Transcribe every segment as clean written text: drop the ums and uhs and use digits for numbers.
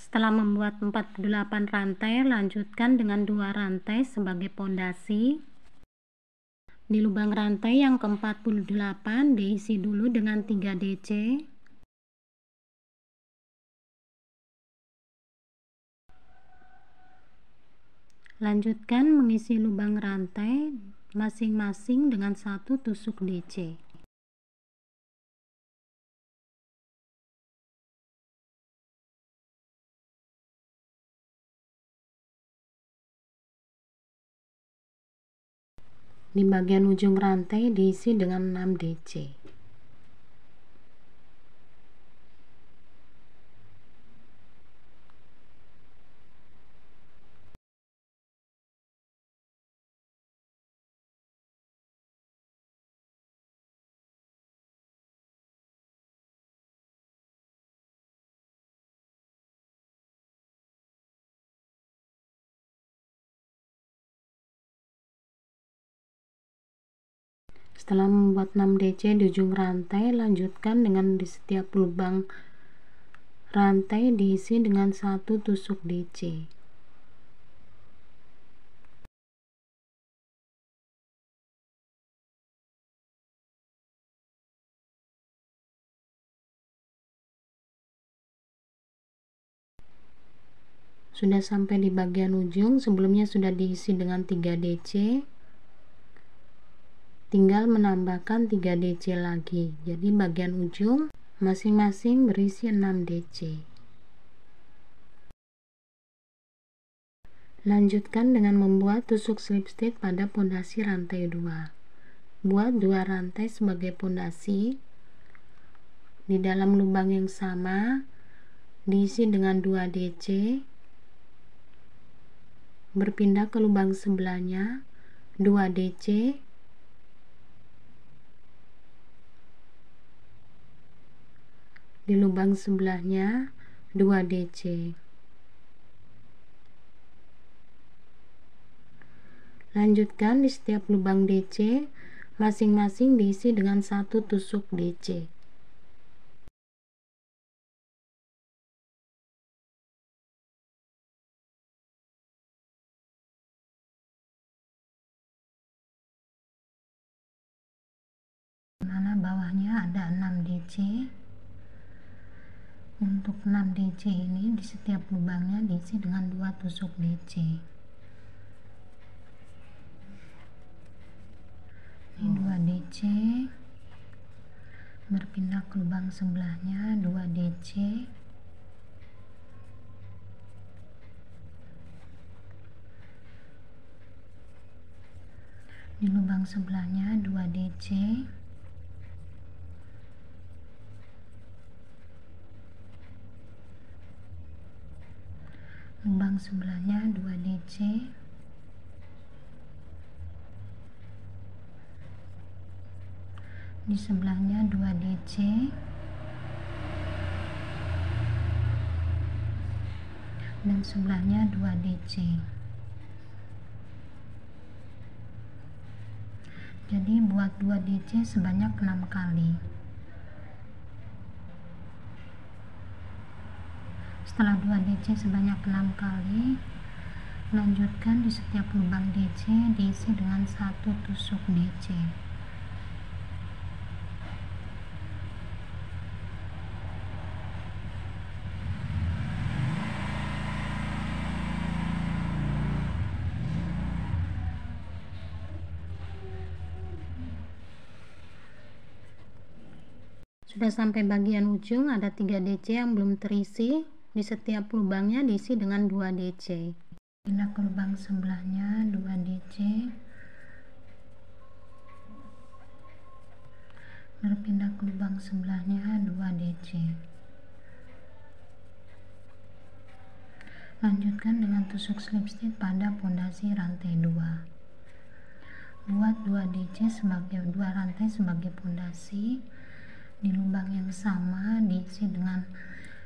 Setelah membuat 48 rantai, lanjutkan dengan 2 rantai sebagai pondasi. Di lubang rantai yang ke-48 diisi dulu dengan 3 DC. Lanjutkan mengisi lubang rantai masing-masing dengan 1 tusuk DC. Di bagian ujung rantai diisi dengan 6 DC. Setelah membuat 6 DC di ujung rantai, lanjutkan dengan di setiap lubang rantai diisi dengan 1 tusuk DC. Sudah sampai di bagian ujung, sebelumnya sudah diisi dengan 3 DC. Tinggal menambahkan 3 DC lagi. Jadi bagian ujung masing-masing berisi 6 DC. Lanjutkan dengan membuat tusuk slip stitch pada pondasi rantai 2. Buat 2 rantai sebagai pondasi. Di dalam lubang yang sama diisi dengan 2 DC. Berpindah ke lubang sebelahnya 2 DC. Di lubang sebelahnya 2 DC. Lanjutkan di setiap lubang DC masing-masing diisi dengan 1 tusuk DC. Mana bawahnya ada 6 DC. Untuk 6 DC ini di setiap lubangnya diisi dengan 2 tusuk DC. Ini 2 DC. Berpindah ke lubang sebelahnya 2 DC. Di lubang sebelahnya 2 DC. Lubang sebelahnya 2 DC. Di sebelahnya 2 DC. Dan sebelahnya 2 DC. Jadi buat 2 DC sebanyak 6 kali. Setelah 2 DC sebanyak 6 kali, lanjutkan di setiap lubang DC diisi dengan 1 tusuk DC. Sudah sampai bagian ujung, ada 3 DC yang belum terisi. Di setiap lubangnya diisi dengan 2 DC. Pindah ke lubang sebelahnya 2 DC. Berpindah ke lubang sebelahnya 2 DC. Lanjutkan dengan tusuk slip stitch pada pondasi rantai 2. Buat 2 DC sebagai 2 rantai sebagai pondasi. Di lubang yang sama diisi dengan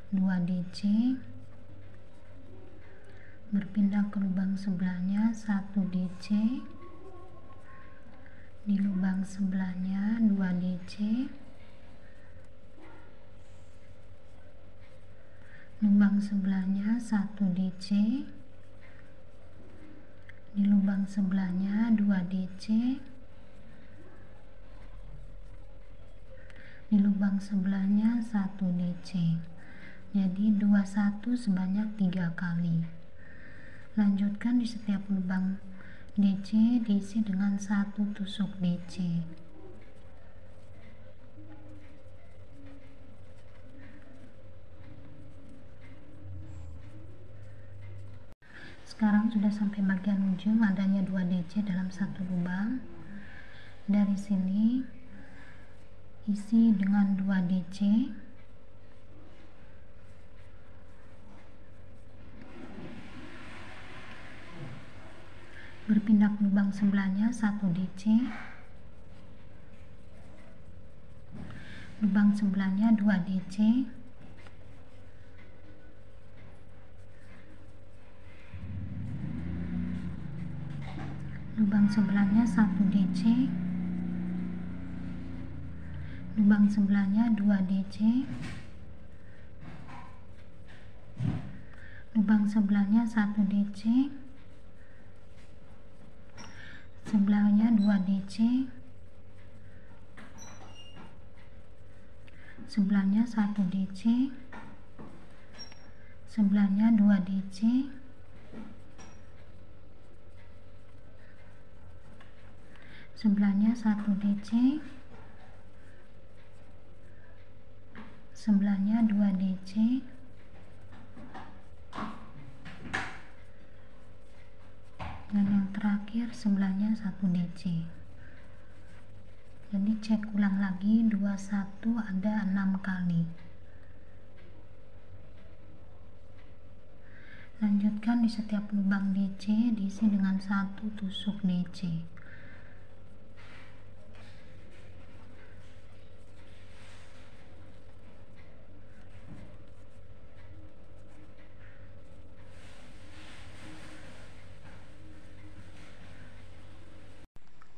2 DC. Berpindah ke lubang sebelahnya 1 DC. Di lubang sebelahnya 2 DC. lubang sebelahnya 1 DC, di lubang sebelahnya 2 DC, di lubang sebelahnya 1 DC. Jadi 21 sebanyak 3 kali. Lanjutkan di setiap lubang DC diisi dengan 1 tusuk DC. Sekarang sudah sampai bagian ujung, adanya 2 DC dalam satu lubang. Dari sini isi dengan 2 DC, berpindah ke lubang sebelahnya 1 DC, lubang sebelahnya 2 DC, lubang sebelahnya 1 DC, lubang sebelahnya 2 DC, lubang sebelahnya 1 DC, sebelahnya 2 DC, sebelahnya 1 DC, sebelahnya 2 DC, sebelahnya 1 DC, sebelahnya 2 DC, dan yang terakhir sebelahnya 1 DC. Jadi cek ulang lagi, 21 ada 6 kali. Lanjutkan di setiap lubang DC diisi dengan 1 tusuk DC.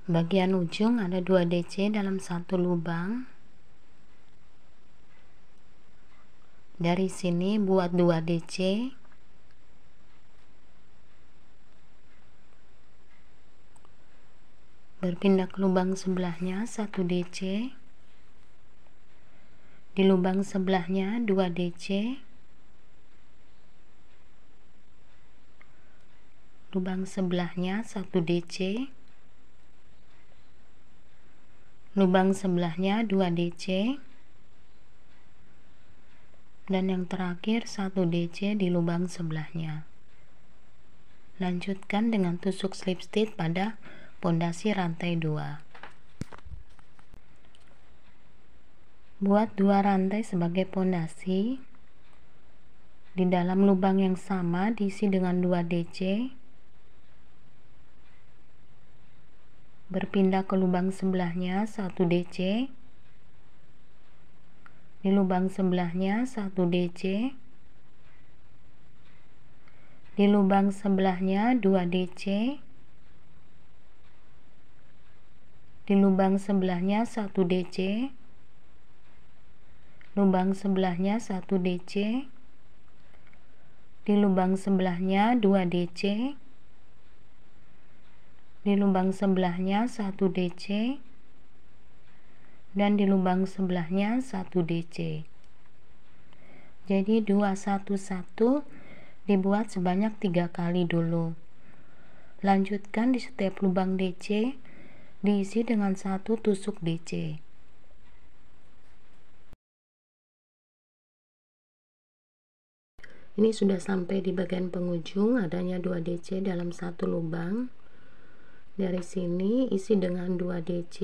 Bagian ujung ada 2 DC dalam satu lubang. Dari sini buat 2 DC, berpindah ke lubang sebelahnya 1 DC, di lubang sebelahnya 2 DC, lubang sebelahnya 1 DC, lubang sebelahnya 2 DC, dan yang terakhir 1 DC di lubang sebelahnya. Lanjutkan dengan tusuk slip stitch pada pondasi rantai 2. Buat 2 rantai sebagai pondasi. Di dalam lubang yang sama diisi dengan 2 DC, berpindah ke lubang sebelahnya 1 DC, di lubang sebelahnya 1 DC, di lubang sebelahnya 2 DC, di lubang sebelahnya 1 DC, lubang sebelahnya 1 DC, di lubang sebelahnya 2 DC, di lubang sebelahnya 1 DC, dan di lubang sebelahnya 1 DC. Jadi 211 dibuat sebanyak 3 kali dulu. Lanjutkan di setiap lubang DC diisi dengan 1 tusuk DC. Ini sudah sampai di bagian penghujung, adanya 2 DC dalam satu lubang. Dari sini isi dengan 2 DC,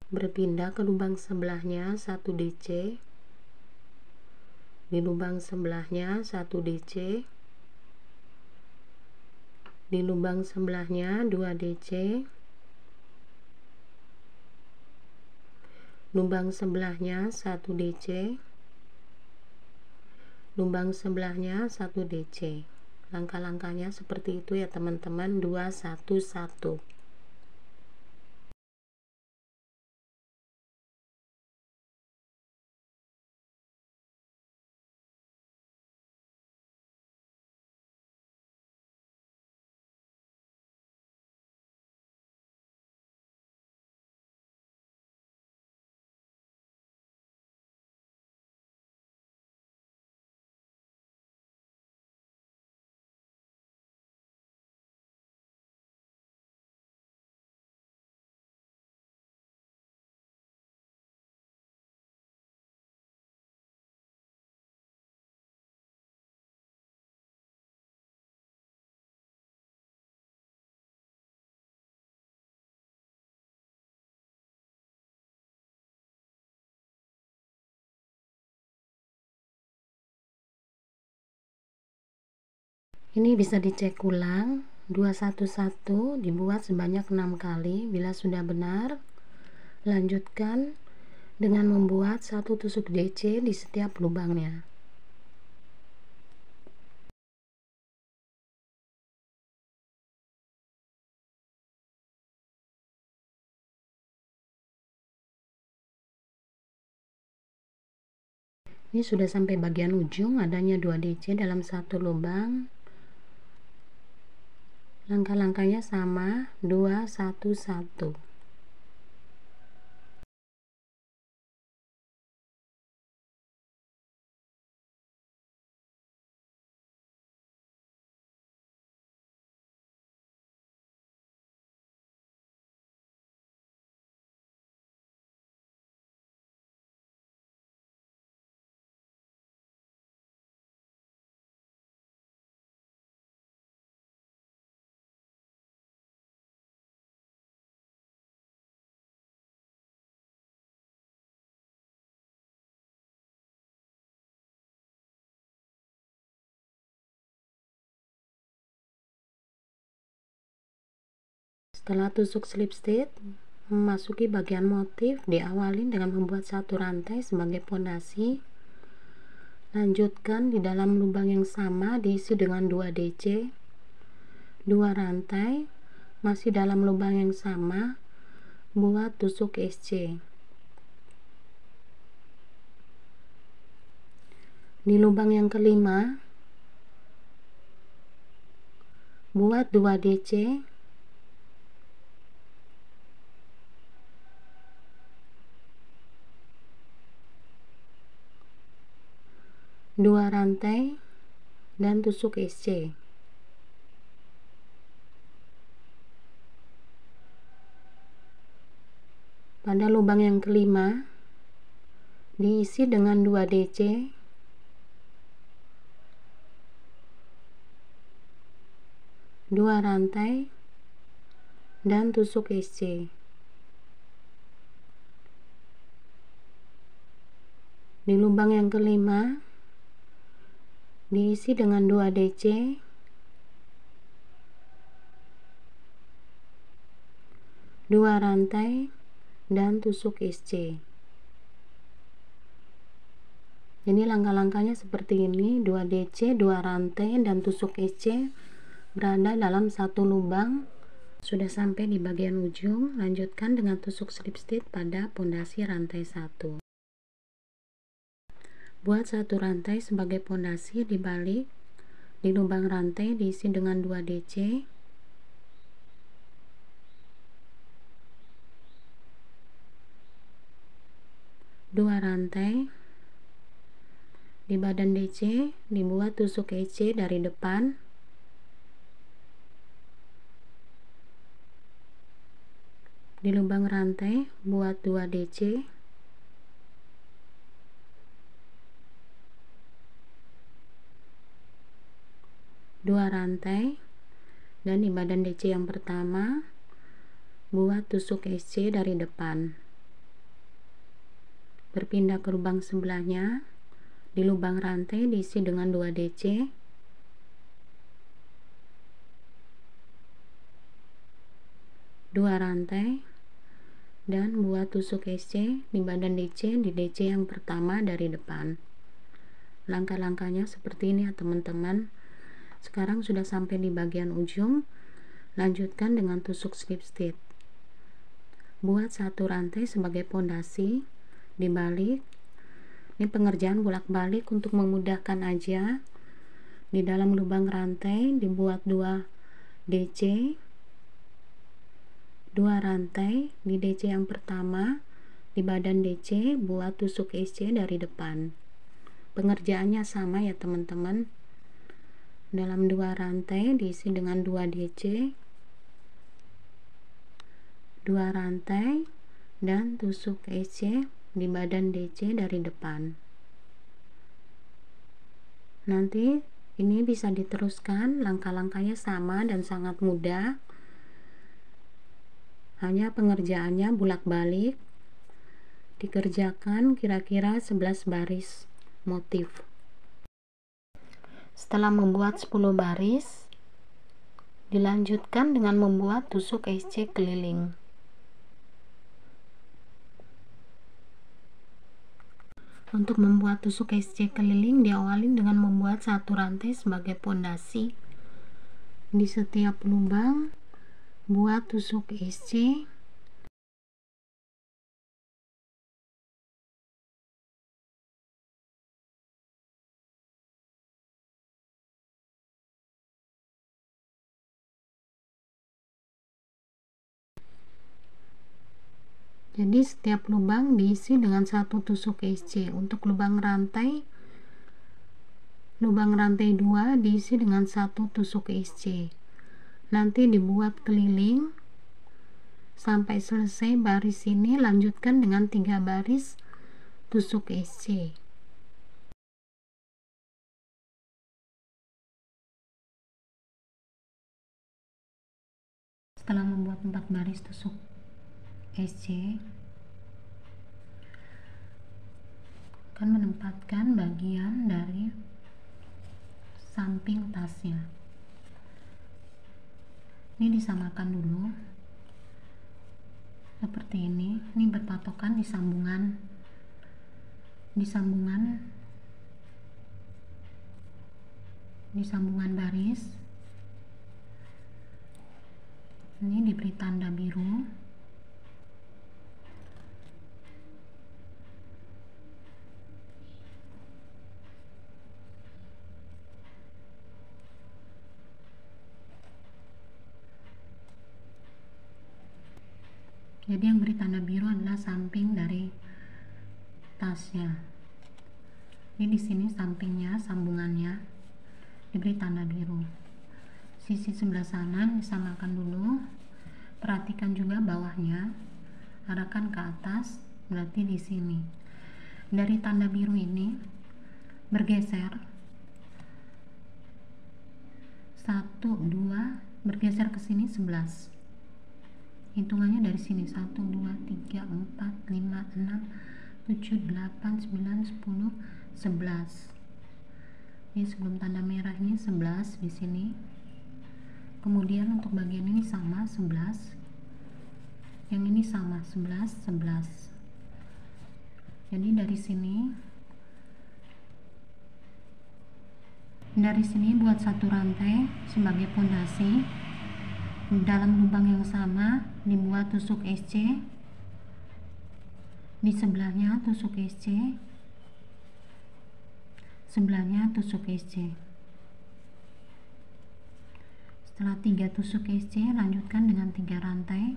berpindah ke lubang sebelahnya 1 DC, di lubang sebelahnya 1 DC, di lubang sebelahnya 2 DC, lubang sebelahnya 1 DC, lubang sebelahnya 1 DC. Langkah-langkahnya seperti itu ya teman-teman, 211. Ini bisa dicek ulang. 211 dibuat sebanyak 6 kali. Bila sudah benar, lanjutkan dengan membuat 1 tusuk DC di setiap lubangnya. Ini sudah sampai bagian ujung, adanya 2 DC dalam 1 lubang. Langkah-langkahnya sama, 2 1 1. Setelah tusuk slip stitch, memasuki bagian motif, diawali dengan membuat 1 rantai sebagai pondasi. Lanjutkan di dalam lubang yang sama, diisi dengan 2 DC, 2 rantai, masih dalam lubang yang sama, buat tusuk SC. Di lubang yang kelima, buat 2 DC, 2 rantai dan tusuk SC. Pada lubang yang kelima, diisi dengan 2 DC, 2 rantai dan tusuk SC. Di lubang yang kelima, diisi dengan 2 DC, 2 rantai dan tusuk SC. Ini langkah-langkahnya seperti ini, 2 DC, 2 rantai dan tusuk SC berada dalam 1 lubang. Sudah sampai di bagian ujung, lanjutkan dengan tusuk slip stitch pada pondasi rantai 1. Buat 1 rantai sebagai pondasi, dibalik. Di lubang rantai diisi dengan 2 DC, 2 rantai. Di badan DC dibuat tusuk SC dari depan. Di lubang rantai buat 2 DC, 2 rantai, dan di badan DC yang pertama buat tusuk SC dari depan. Berpindah ke lubang sebelahnya. Di lubang rantai diisi dengan 2 DC, 2 rantai, dan buat tusuk SC di badan DC di DC yang pertama dari depan. Langkah-langkahnya seperti ini ya teman-teman. Sekarang sudah sampai di bagian ujung, lanjutkan dengan tusuk slip stitch. Buat 1 rantai sebagai pondasi, dibalik. Ini pengerjaan bolak-balik untuk memudahkan aja. Di dalam lubang rantai dibuat 2 DC, 2 rantai di DC yang pertama. Di badan DC buat tusuk SC dari depan. Pengerjaannya sama ya teman-teman. Dalam 2 rantai diisi dengan 2 DC, 2 rantai, dan tusuk SC di badan DC dari depan. Nanti ini bisa diteruskan, langkah-langkahnya sama dan sangat mudah. Hanya pengerjaannya bolak-balik. Dikerjakan kira-kira 11 baris motif. Setelah membuat 10 baris, dilanjutkan dengan membuat tusuk SC keliling. Untuk membuat tusuk SC keliling, diawali dengan membuat satu rantai sebagai pondasi. Di setiap lubang buat tusuk SC. Jadi setiap lubang diisi dengan satu tusuk SC. Untuk lubang rantai 2 diisi dengan satu tusuk SC. Nanti dibuat keliling sampai selesai baris ini. Lanjutkan dengan 3 baris tusuk SC. Setelah membuat 4 baris tusuk SC, akan menempatkan bagian dari samping tasnya. Ini disamakan dulu seperti ini. Ini berpatokan di sambungan baris. Ini diberi tanda biru. Jadi yang beri tanda biru adalah samping dari tasnya. Ini di sini sampingnya, sambungannya diberi tanda biru. Sisi sebelah sana disamakan dulu. Perhatikan juga bawahnya, arahkan ke atas, berarti di sini. Dari tanda biru ini bergeser 1, 2, bergeser ke sini 11. Hitungannya dari sini 1, 2, 3, 4, 5, 6, 7, 8, 9, 10, 11. Ini sebelum tanda merah ini 11 di sini. Kemudian untuk bagian ini sama 11. Yang ini sama 11, 11. Jadi dari sini buat satu rantai sebagai pondasi. Dalam lubang yang sama dibuat tusuk SC, di sebelahnya tusuk SC, sebelahnya tusuk SC. Setelah 3 tusuk SC, lanjutkan dengan 3 rantai.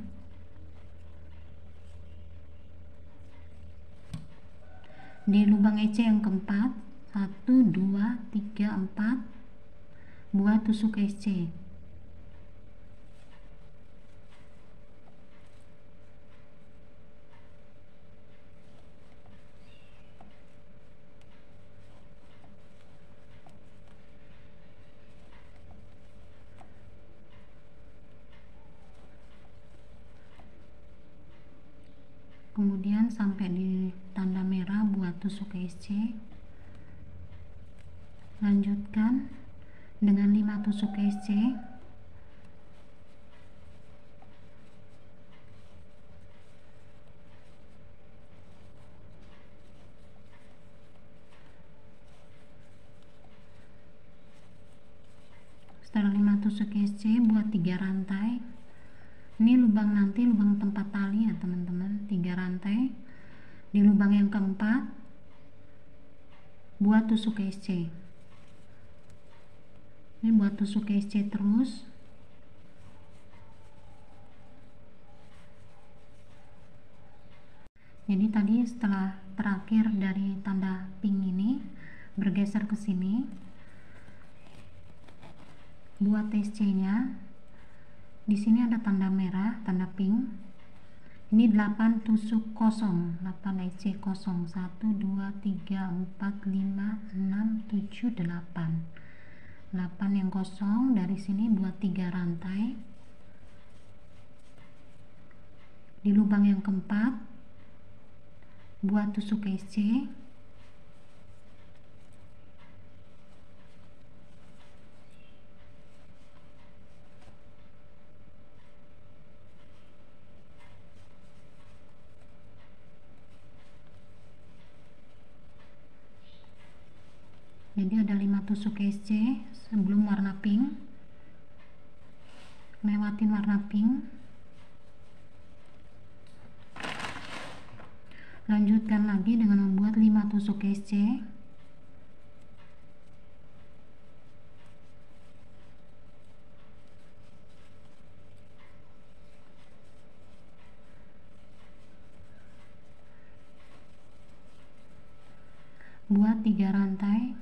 Di lubang SC yang keempat, 1, 2, 3, 4, buat tusuk SC. Kemudian sampai di tanda merah buat tusuk SC. Lanjutkan dengan 5 tusuk SC. Setelah 5 tusuk SC, buat 3 rantai. Ini lubang tempat tali ya teman-teman, 3 rantai. Di lubang yang keempat buat tusuk SC. Ini buat tusuk SC terus. Jadi tadi setelah terakhir dari tanda pink ini bergeser ke sini, buat SC-nya. Di sini ada tanda merah, tanda pink. Ini 8 tusuk kosong, 8 SC kosong. 1, 2, 3, 4, 5, 6, 7, 8. 8 yang kosong. Dari sini buat 3 rantai. Di lubang yang keempat buat tusuk SC. Jadi ada 5 tusuk SC sebelum warna pink, lewatin warna pink, lanjutkan lagi dengan membuat 5 tusuk SC, buat 3 rantai.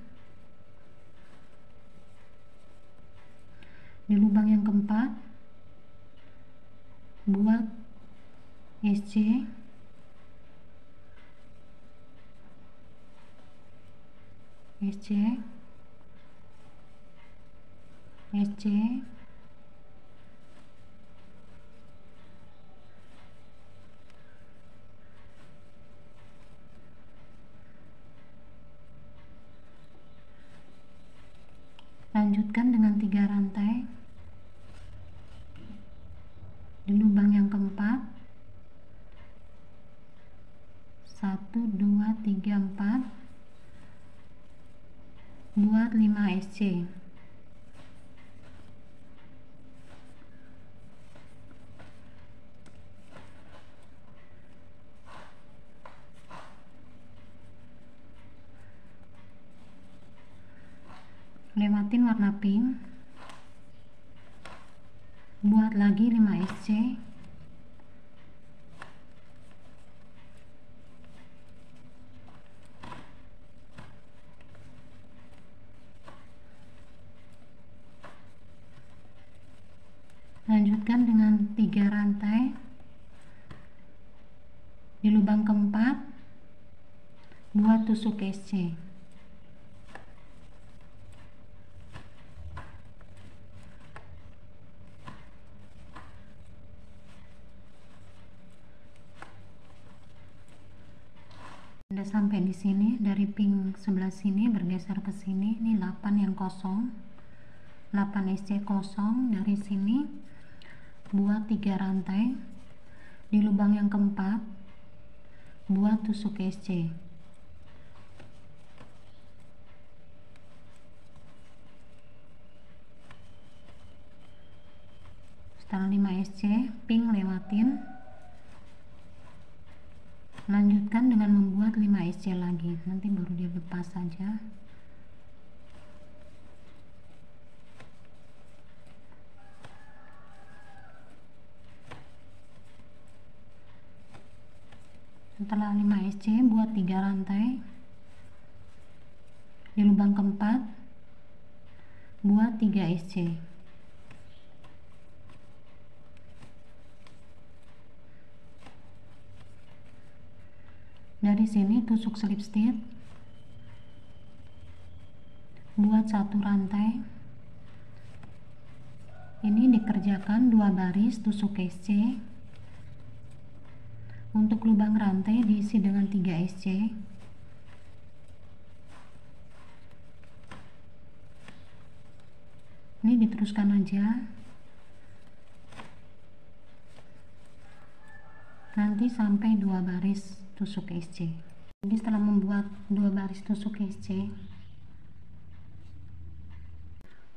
Di lubang yang keempat buat SC, SC, SC, lanjutkan dengan 3 rantai. Di lubang yang keempat 1, 2, 3, 4 buat 5 SC. Lewatin warna pink, buat lagi 5 SC, lanjutkan dengan 3 rantai. Di lubang keempat buat tusuk SC, udah sampai di sini. Dari pink sebelah sini bergeser ke sini, ini 8 yang kosong, 8 SC kosong. Dari sini buat 3 rantai. Di lubang yang keempat buat tusuk SC, setelah 5 SC pink lewatin, lanjutkan dengan membuat 5 SC lagi, nanti baru dilepas saja. Setelah 5 SC buat 3 rantai. Di lubang keempat buat 3 SC, dari sini tusuk slip stitch, buat 1 rantai. Ini dikerjakan 2 baris tusuk SC. Untuk lubang rantai diisi dengan 3 SC. Ini diteruskan aja, nanti sampai 2 baris tusuk SC. Jadi setelah membuat 2 baris tusuk SC,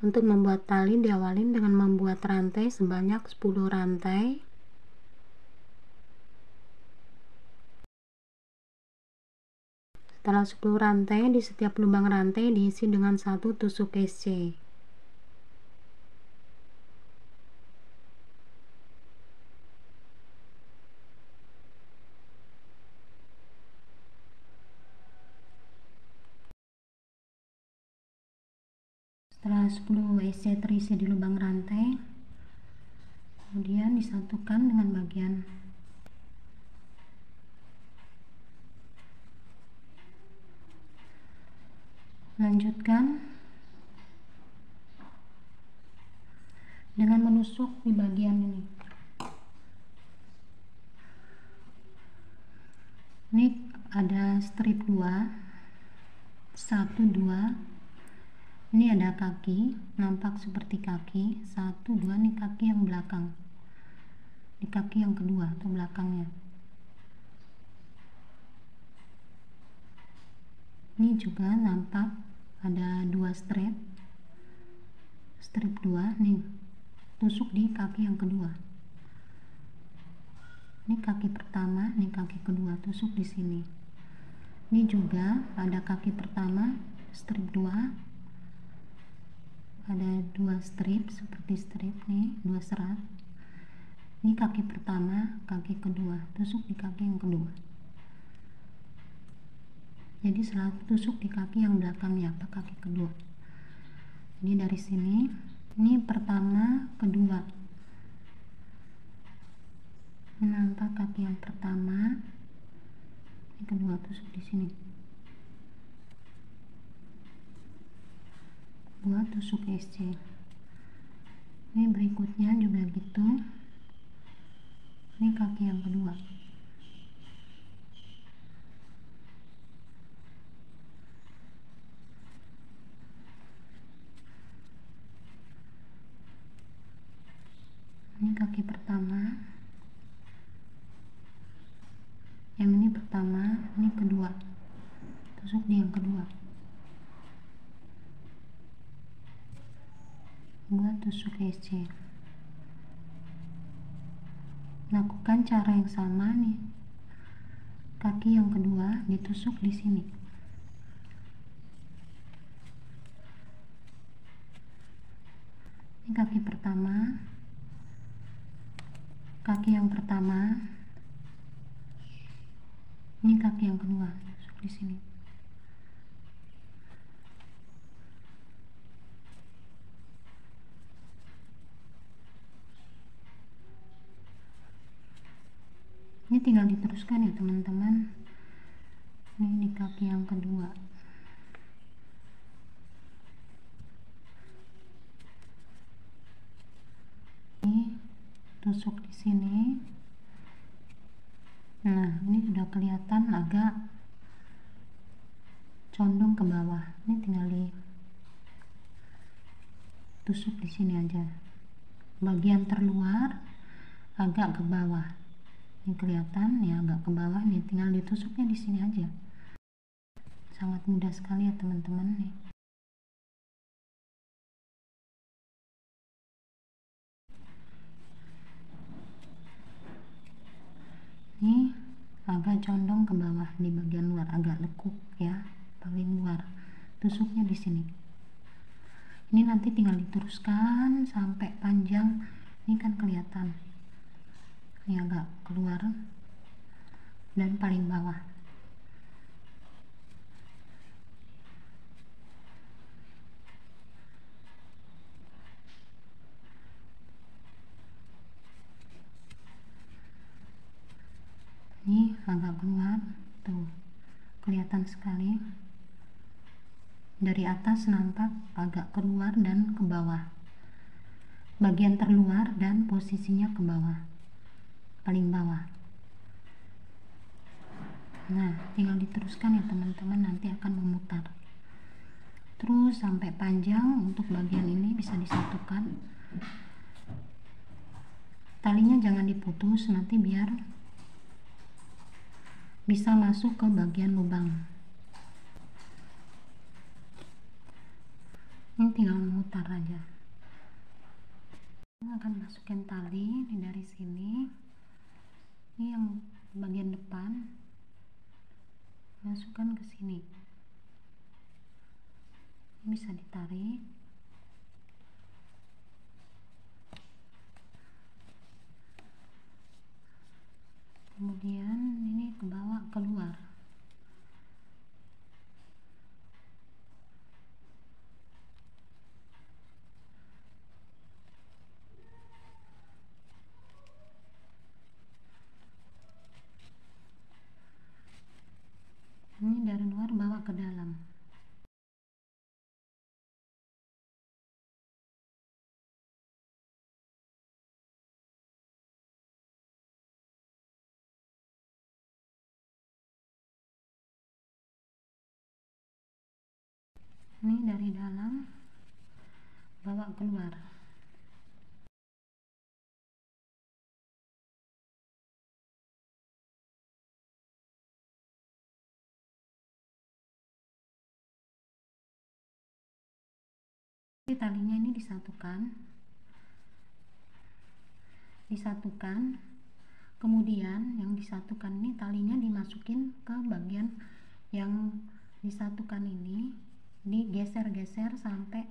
untuk membuat tali diawalin dengan membuat rantai sebanyak 10 rantai. Setelah 10 rantai, di setiap lubang rantai diisi dengan 1 tusuk SC. Setelah 10 SC terisi di lubang rantai, kemudian disatukan dengan bagian lanjutkan dengan menusuk di bagian ini. Ini ada strip 2, 1, 2. Ini ada kaki, nampak seperti kaki. 1, 2, ini kaki yang belakang. Ini kaki yang kedua atau belakangnya. Ini juga nampak ada 2 strip 2 nih, tusuk di kaki yang kedua. Ini kaki pertama, ini kaki kedua, tusuk di sini. Ini juga ada kaki pertama strip 2, ada 2 strip seperti strip nih, 2 serat. Ini kaki pertama, kaki kedua, tusuk di kaki yang kedua. Jadi selalu tusuk di kaki yang belakangnya, apa kaki kedua. Ini dari sini, ini pertama, kedua. Nampak kaki yang pertama, ini kedua, tusuk di sini. Buat tusuk SC. Ini berikutnya juga gitu. Ini kaki yang kedua. Ini kaki pertama, yang ini pertama, ini kedua, tusuk di yang kedua. Buat tusuk SC. Lakukan cara yang sama nih, kaki yang kedua ditusuk di sini. Ini kaki pertama, kaki yang pertama, ini kaki yang kedua, tusuk di sini. Ini tinggal diteruskan ya teman-teman. Ini di kaki yang kedua. Ini tusuk di sini. Nah, ini sudah kelihatan agak condong ke bawah. Ini tinggal ditusuk di sini aja. Bagian terluar agak ke bawah. Ini kelihatan ya agak ke bawah nih, tinggal ditusuknya di sini aja. Sangat mudah sekali ya teman-teman nih. Ini agak condong ke bawah di bagian luar, agak lekuk ya, paling luar. Tusuknya di sini. Ini nanti tinggal diteruskan sampai panjang. Ini kan kelihatan. Ini agak keluar dan paling bawah. Ini agak keluar, tuh kelihatan sekali. Dari atas nampak agak keluar dan ke bawah. Bagian terluar dan posisinya ke bawah, paling bawah. Nah, tinggal diteruskan ya teman-teman, nanti akan memutar terus sampai panjang. Untuk bagian ini bisa disatukan, talinya jangan diputus, nanti biar bisa masuk ke bagian lubang. Ini tinggal memutar aja. Ini akan masukkan tali ini dari sini. Ini yang bagian depan, masukkan ke sini. Ini bisa ditarik. Kemudian ini ke bawah, keluar. Ini dari luar bawa ke dalam. Ini dari dalam bawa keluar. Jadi talinya ini disatukan, kemudian yang disatukan ini talinya dimasukin ke bagian yang disatukan ini, digeser-geser sampai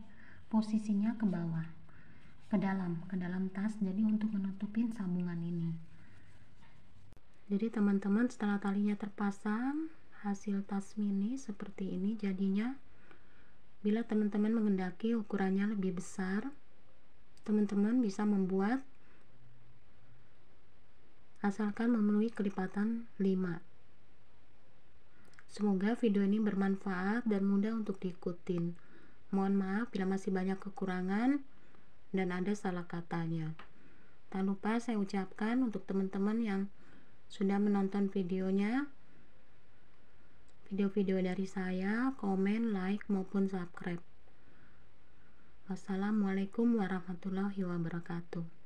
posisinya ke bawah, ke dalam tas, jadi untuk menutupin sambungan ini. Jadi teman-teman, setelah talinya terpasang, hasil tas mini seperti ini jadinya. Bila teman-teman menghendaki ukurannya lebih besar, teman-teman bisa membuat asalkan memenuhi kelipatan 5. Semoga video ini bermanfaat dan mudah untuk diikutin. Mohon maaf bila masih banyak kekurangan dan ada salah katanya. Tak lupa saya ucapkan untuk teman-teman yang sudah menonton video-video dari saya, komen, like, maupun subscribe. Wassalamualaikum warahmatullahi wabarakatuh.